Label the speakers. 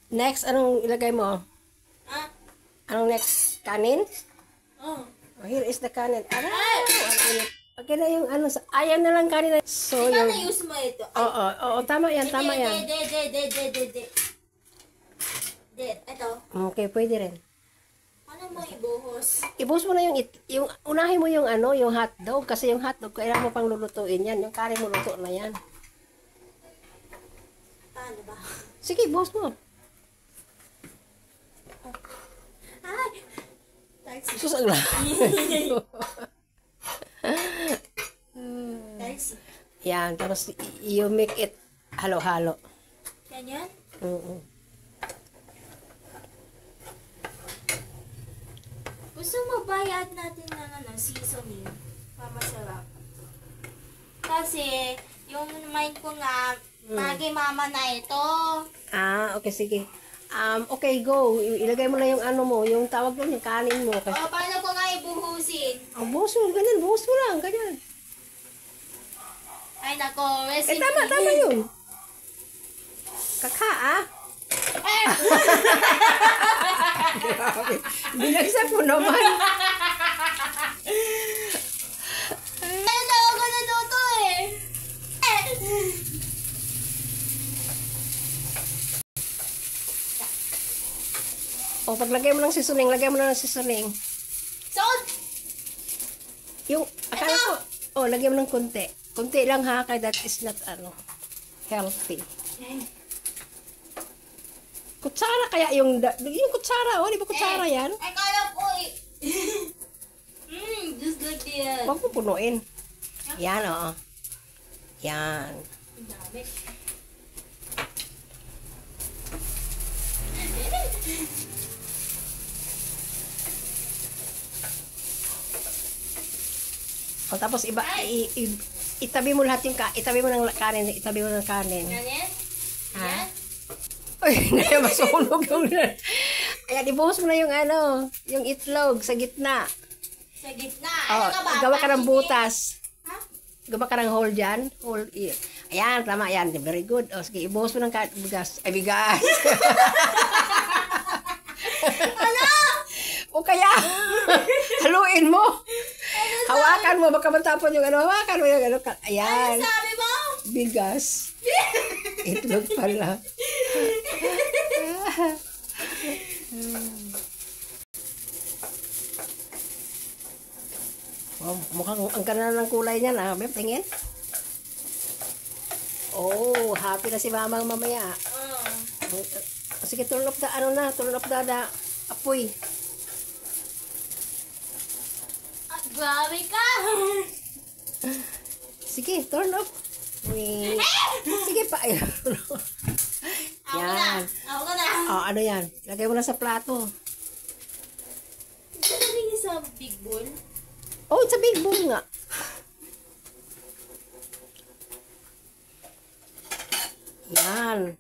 Speaker 1: Next, anong ilagay mo?
Speaker 2: Ah?
Speaker 1: Anong next? Kanin?
Speaker 2: Oh.
Speaker 1: Oh, here is the kanin. Okay na yung ano. Ayan na lang kanin. So,
Speaker 2: Ikaw
Speaker 1: yung...
Speaker 2: na use mo ito.
Speaker 1: Oo, tama yan, tama yan.
Speaker 2: Ito.
Speaker 1: Okay, pwede rin.
Speaker 2: Ano mo ibuhos?
Speaker 1: Ibuhos mo na yung unahin mo yung ano, yung hotdog. Kasi yung hotdog, kailangan mo pang lulutuin yan. Yung kanin mo luto na yan.
Speaker 2: Paano ba?
Speaker 1: Sige, buhos mo.
Speaker 2: Ay!
Speaker 1: Sus, ang yan, tapos you make it halo-halo.
Speaker 2: Ganyan? Gusto mo bayad natin ng seasoning? Masarap. Kasi, yung mind ko nga, naging mama na ito.
Speaker 1: Okay, sige. Okay, go. Ilagay mo na yung ano mo, yung tawag doon, yung kanin mo.
Speaker 2: Paano ko nga ibuhusin?
Speaker 1: Buhos mo, ganyan, buhos mo lang, ganyan.
Speaker 2: Ay, nako, recipe.
Speaker 1: Tama yun. Grabe. Binagsak mo naman.
Speaker 2: Ay, tawa ko na luto eh.
Speaker 1: Paglagay mo ng seasoning, lagay mo na ng seasoning.
Speaker 2: Salt!
Speaker 1: Yung, akala ko, lagay mo ng konti. Konti lang ha, kaya that is not, healthy. Kutsara kaya yung kutsara, di ba kutsara yan?
Speaker 2: Ay, kala ko eh. Just like this.
Speaker 1: Huwag mo punuin. Yan, Yan.
Speaker 2: Ang dami.
Speaker 1: Tapos itabi mo lahat yung itabi mo ng kanin, itabi mo ng kanin.
Speaker 2: Ganyan?
Speaker 1: Ha? Ay, naya masunog yung... Ayan, ibuhos mo na yung yung itlog sa gitna.
Speaker 2: Sa gitna? Ano ka ba?
Speaker 1: Gawa ka ng butas.
Speaker 2: Ha?
Speaker 1: Gawa ka ng hole dyan. Hole, ayan, tama, ayan. Very good. Sige, ibuhos mo ng bigas. Ay, bigas.
Speaker 2: Ano?
Speaker 1: O kaya, haluin mo. Hawakan mo, baka matapon yung hawakan mo yung ayan.
Speaker 2: Ano sabi mo?
Speaker 1: Bigas. Itlog pala. Mukhang ang ganda ng kulay niyan, Beb, tingin. Happy na si mamang mamaya. Sige, turn off the apoy.
Speaker 2: Grabe ka!
Speaker 1: Sige, turn off. Sige pa. Yan.
Speaker 2: Ako na.
Speaker 1: Ano yan? Lagay mo na sa plato.
Speaker 2: Ito na rin sa big bowl?
Speaker 1: It's a big bowl nga. Yan.